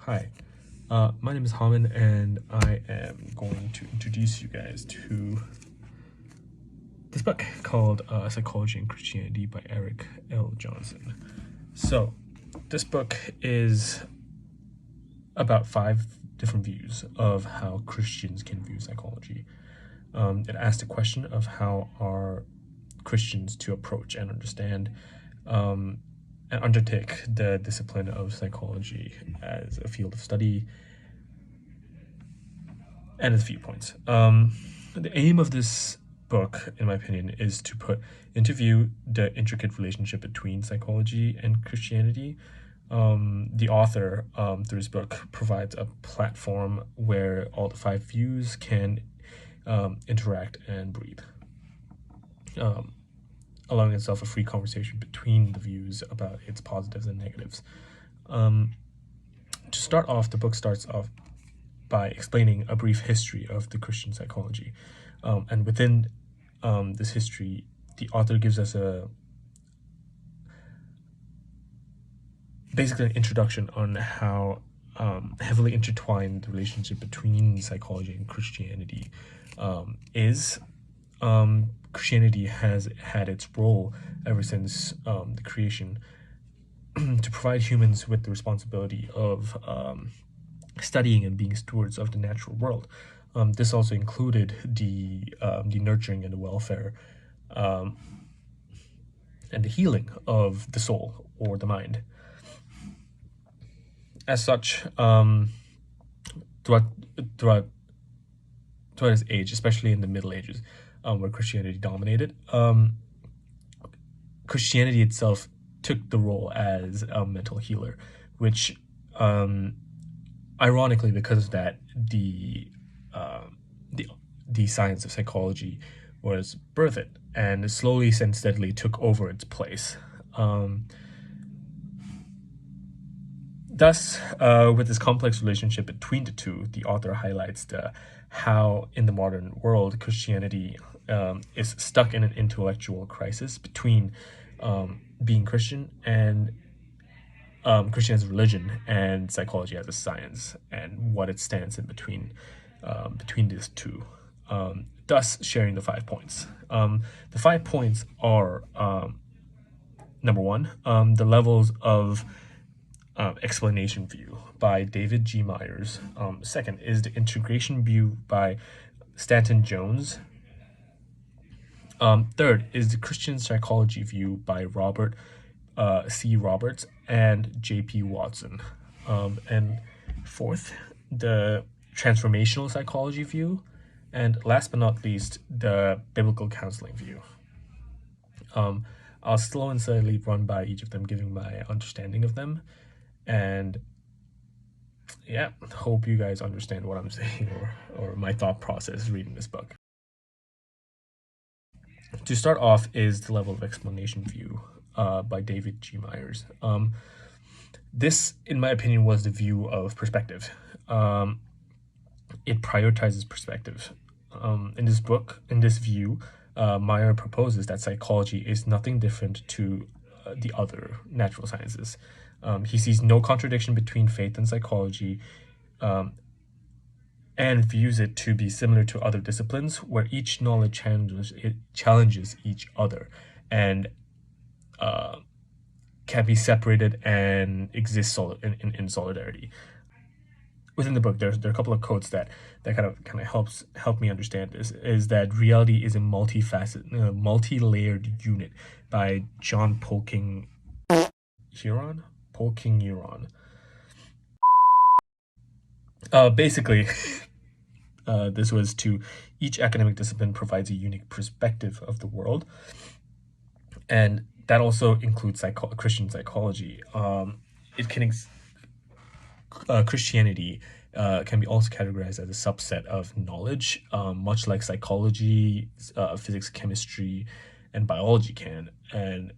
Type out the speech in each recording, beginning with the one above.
Hi, my name is Haman, and I am going to introduce you guys to this book called Psychology and Christianity by Eric L. Johnson. So, this book is about 5 different views of how Christians can view psychology. It asks the question of how are Christians to approach and understand and undertake the discipline of psychology as a field of study and its viewpoints. The aim of this book, in my opinion, is to put into view the intricate relationship between psychology and Christianity. The author, through his book, provides a platform where all the 5 views can interact and breathe, allowing itself a free conversation between the views about its positives and negatives. To start off, the book starts off by explaining a brief history of the Christian psychology. And within this history, the author gives us basically an introduction on how heavily intertwined the relationship between psychology and Christianity is. Christianity has had its role ever since the creation to provide humans with the responsibility of studying and being stewards of the natural world. This also included the nurturing and the welfare and the healing of the soul or the mind. As such, throughout its age, especially in the Middle Ages, where Christianity dominated, Christianity itself took the role as a mental healer, which ironically, because of that, the science of psychology was birthed and slowly and steadily took over its place. Thus, with this complex relationship between the two, the author highlights how in the modern world Christianity is stuck in an intellectual crisis between being Christian and Christian as a religion and psychology as a science, and what it stands in between these two. Thus, sharing the 5 points. The 5 points are number 1, the levels of explanation view by David G. Myers. Second is the integration view by Stanton Jones. Third is the Christian psychology view by Robert C. Roberts and J.P. Watson. And fourth, the transformational psychology view. And last but not least, the biblical counseling view. I'll slow and steadily run by each of them, giving my understanding of them. And yeah, hope you guys understand what I'm saying or my thought process reading this book. To start off is the level of explanation view by David G. Myers. This, in my opinion, was the view of perspective. It prioritizes perspective. In this view, Meyer proposes that psychology is nothing different to the other natural sciences. He sees no contradiction between faith and psychology, and views it to be similar to other disciplines where each knowledge challenges each other and can be separated and exist in solidarity. Within the book, there are a couple of quotes that kind of help me understand this. Is that reality is a multi-layered unit by John Polking Huron. Basically, this was to each academic discipline provides a unique perspective of the world, and that also includes Christian psychology. Christianity can be also categorized as a subset of knowledge, much like psychology, physics, chemistry, and biology can, and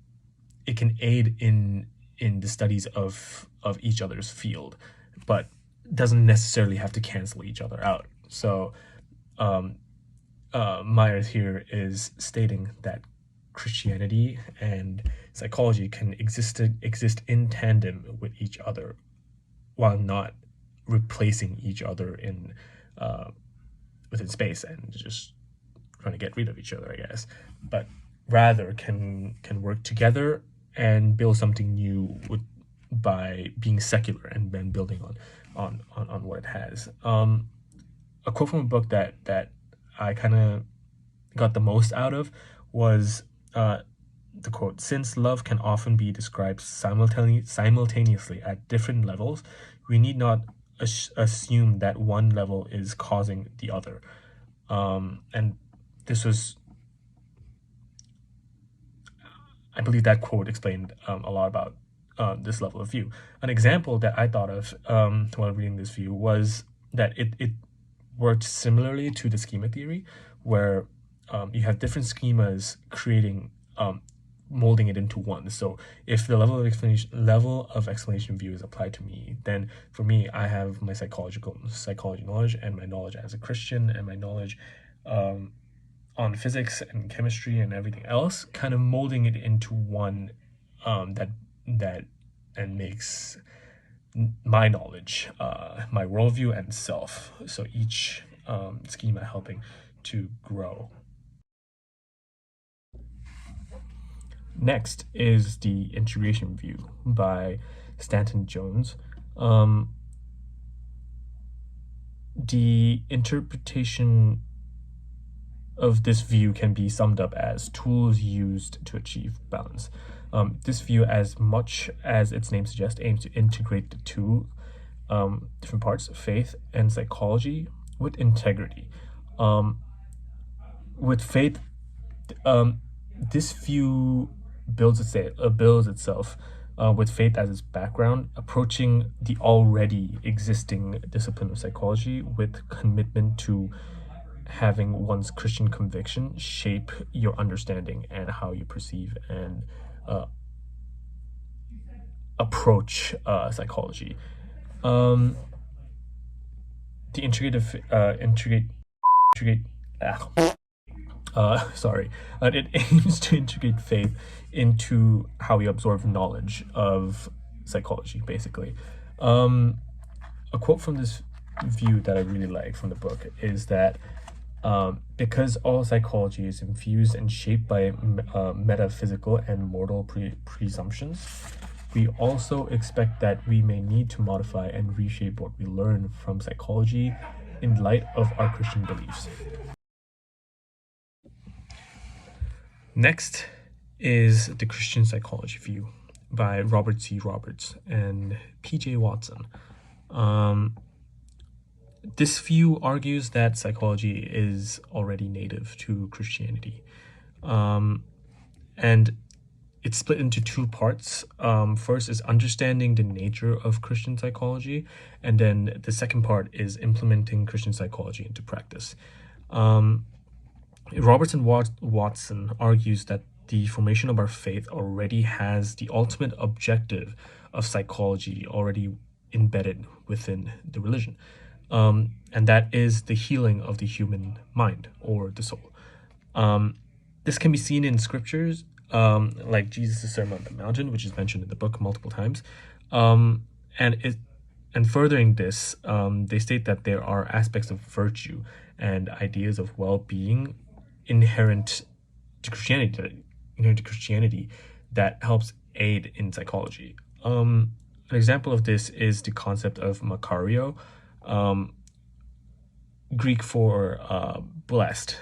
it can aid in the studies of each other's field, but doesn't necessarily have to cancel each other out. So Myers here is stating that Christianity and psychology can exist in tandem with each other while not replacing each other in within space and just trying to get rid of each other, I guess, but rather can work together and build something new by being secular and then building on what it has. A quote from a book that I kind of got the most out of was the quote: "Since love can often be described simultaneously at different levels, we need not assume that one level is causing the other." And this was, I believe that quote explained a lot about this level of view. An example that I thought of while reading this view was that it worked similarly to the schema theory, where you have different schemas creating molding it into one. So if the level of explanation view is applied to me, then for me, I have my psychology knowledge and my knowledge as a Christian and my knowledge on physics and chemistry and everything else, kind of molding it into one that and makes my knowledge, my worldview and self. So each schema helping to grow. Next is the integration view by Stanton Jones. The interpretation of this view can be summed up as tools used to achieve balance. This view, as much as its name suggests, aims to integrate the two different parts, faith and psychology, with integrity. With faith, this view builds itself with faith as its background, approaching the already existing discipline of psychology with commitment to having one's Christian conviction shape your understanding and how you perceive and approach psychology. The it aims to integrate faith into how we absorb knowledge of psychology, basically. A quote from this view that I really like from the book is that because all psychology is infused and shaped by metaphysical and moral presumptions, we also expect that we may need to modify and reshape what we learn from psychology in light of our Christian beliefs. Next is the Christian psychology view by Robert C. Roberts and P.J. Watson. This view argues that psychology is already native to Christianity. And it's split into two parts. First is understanding the nature of Christian psychology, and then the second part is implementing Christian psychology into practice. Roberts and Watson argues that the formation of our faith already has the ultimate objective of psychology already embedded within the religion. And that is the healing of the human mind or the soul. This can be seen in scriptures, like Jesus' Sermon on the Mountain, which is mentioned in the book multiple times. And furthering this, they state that there are aspects of virtue and ideas of well-being inherent to Christianity that helps aid in psychology. An example of this is the concept of Makario, Greek for blessed.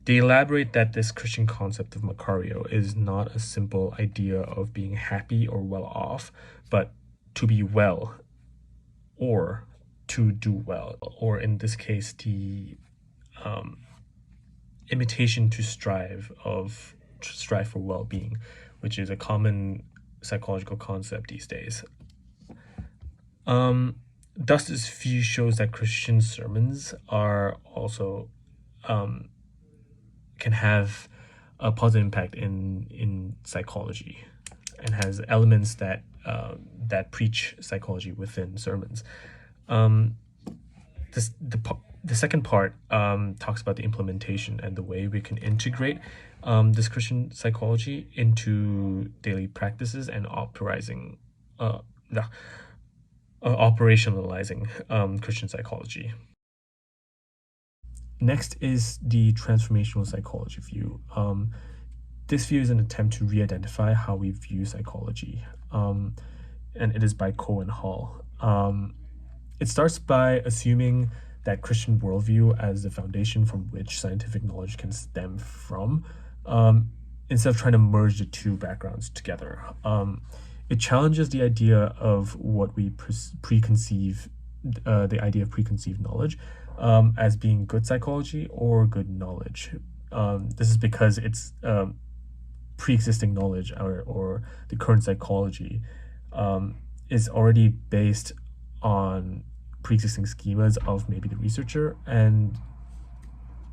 They elaborate that this Christian concept of Makario is not a simple idea of being happy or well off, but to be well or to do well, or in this case, the imitation to strive for well-being, which is a common psychological concept these days. Thus, this view shows that Christian sermons are also can have a positive impact in psychology, and has elements that preach psychology within sermons. The second part talks about the implementation and the way we can integrate this Christian psychology into daily practices and operationalizing Christian psychology. Next is the transformational psychology view. This view is an attempt to re-identify how we view psychology, and it is by Cohen Hall. It starts by assuming that Christian worldview as the foundation from which scientific knowledge can stem from, instead of trying to merge the two backgrounds together. It challenges the idea of what we preconceive, the idea of preconceived knowledge, as being good psychology or good knowledge. This is because it's pre-existing knowledge, or the current psychology is already based on pre-existing schemas of maybe the researcher and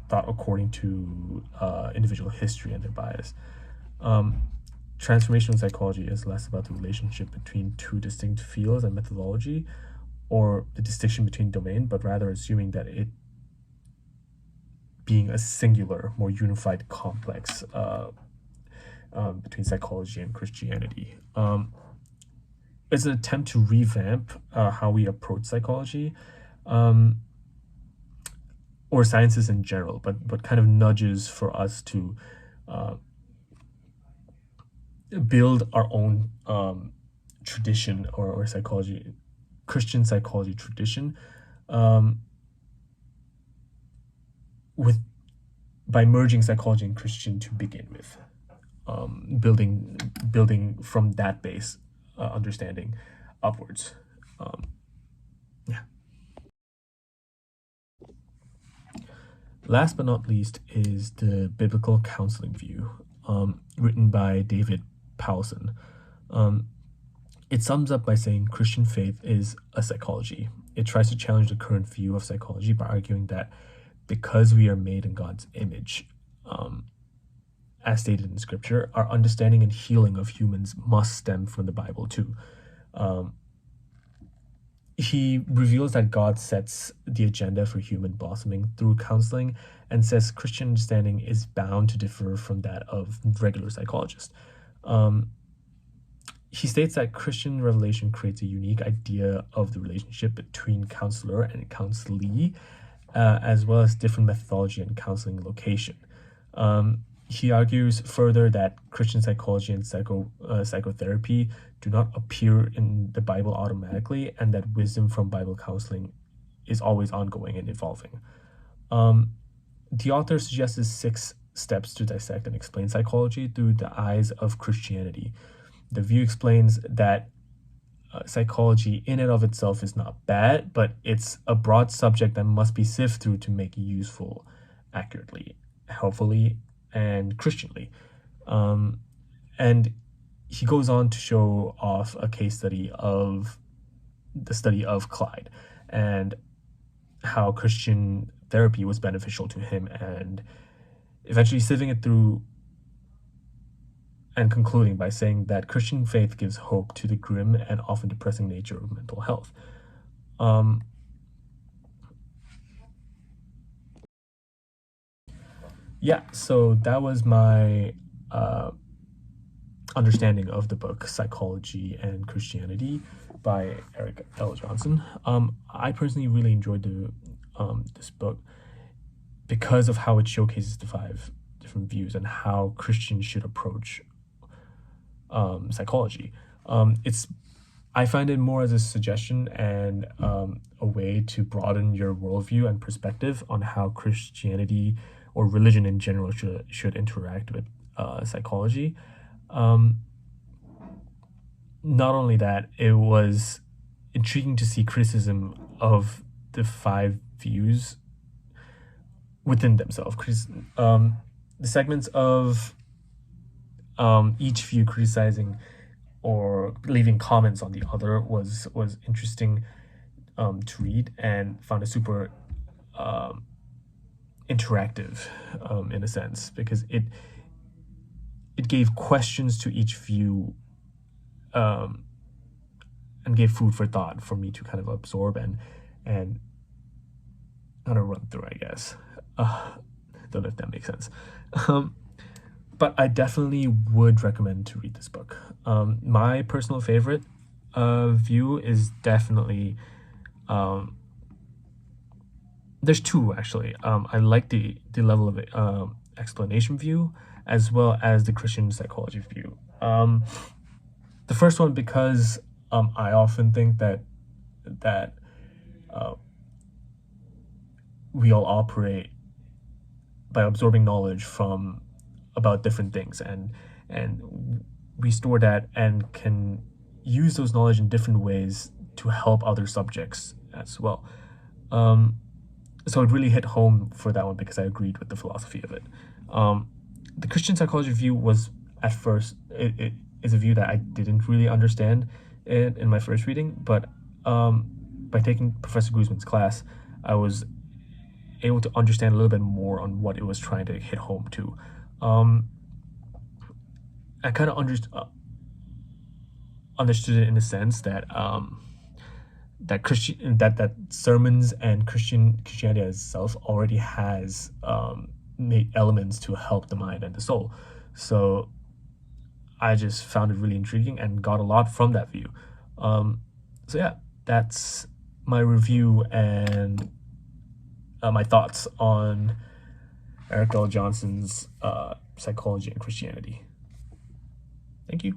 thought according to individual history and their bias. Transformational psychology is less about the relationship between two distinct fields and methodology, or the distinction between domain, but rather assuming that it being a singular, more unified complex between psychology and Christianity. It's an attempt to revamp how we approach psychology, or sciences in general, but kind of nudges for us to build our own tradition, or psychology, Christian psychology tradition, with by merging psychology and Christian to begin with, building from that base understanding upwards. Yeah. Last but not least is the biblical counseling view, written by David Powlison. It sums up by saying Christian faith is a psychology. It tries to challenge the current view of psychology by arguing that because we are made in God's image, as stated in Scripture, our understanding and healing of humans must stem from the Bible too. He reveals that God sets the agenda for human blossoming through counseling, and says Christian understanding is bound to differ from that of regular psychologists. He states that Christian revelation creates a unique idea of the relationship between counselor and counselee, as well as different methodology and counseling location. He argues further that Christian psychology and psychotherapy do not appear in the Bible automatically, and that wisdom from Bible counseling is always ongoing and evolving. The author suggests 6 steps to dissect and explain psychology through the eyes of Christianity. The view explains that psychology in and of itself is not bad, but it's a broad subject that must be sifted through to make it useful accurately, helpfully, and Christianly. And he goes on to show off a case study of the study of Clyde and how Christian therapy was beneficial to him, and eventually sifting it through and concluding by saying that Christian faith gives hope to the grim and often depressing nature of mental health. Yeah, so that was my understanding of the book Psychology and Christianity by Eric L. Johnson. I personally really enjoyed this book because of how it showcases the 5 different views and how Christians should approach psychology. I find it more as a suggestion and a way to broaden your worldview and perspective on how Christianity or religion in general should interact with psychology. Not only that, it was intriguing to see criticism of the 5 views within themselves. The segments of each view criticizing or leaving comments on the other was interesting to read, and found it super interactive in a sense, because it gave questions to each view, and gave food for thought for me to kind of absorb and kind of run through, I guess. Don't know if that makes sense. But I definitely would recommend to read this book. My personal favorite view is definitely there's two actually. I like the level of explanation view as well as the Christian psychology view. The first one because I often think that we all operate by absorbing knowledge from about different things, and we store that and can use those knowledge in different ways to help other subjects as well. Um, so it really hit home for that one because I agreed with the philosophy of it. Um, the Christian psychology view was at first it is a view that I didn't really understand it in my first reading, but by taking Professor Guzman's class, I was able to understand a little bit more on what it was trying to hit home to. Um, I kind of understood it in the sense that that sermons and Christianity itself already has made elements to help the mind and the soul. So I just found it really intriguing and got a lot from that view. Um, so yeah, that's my review and my thoughts on Eric L. Johnson's Psychology and Christianity. Thank you.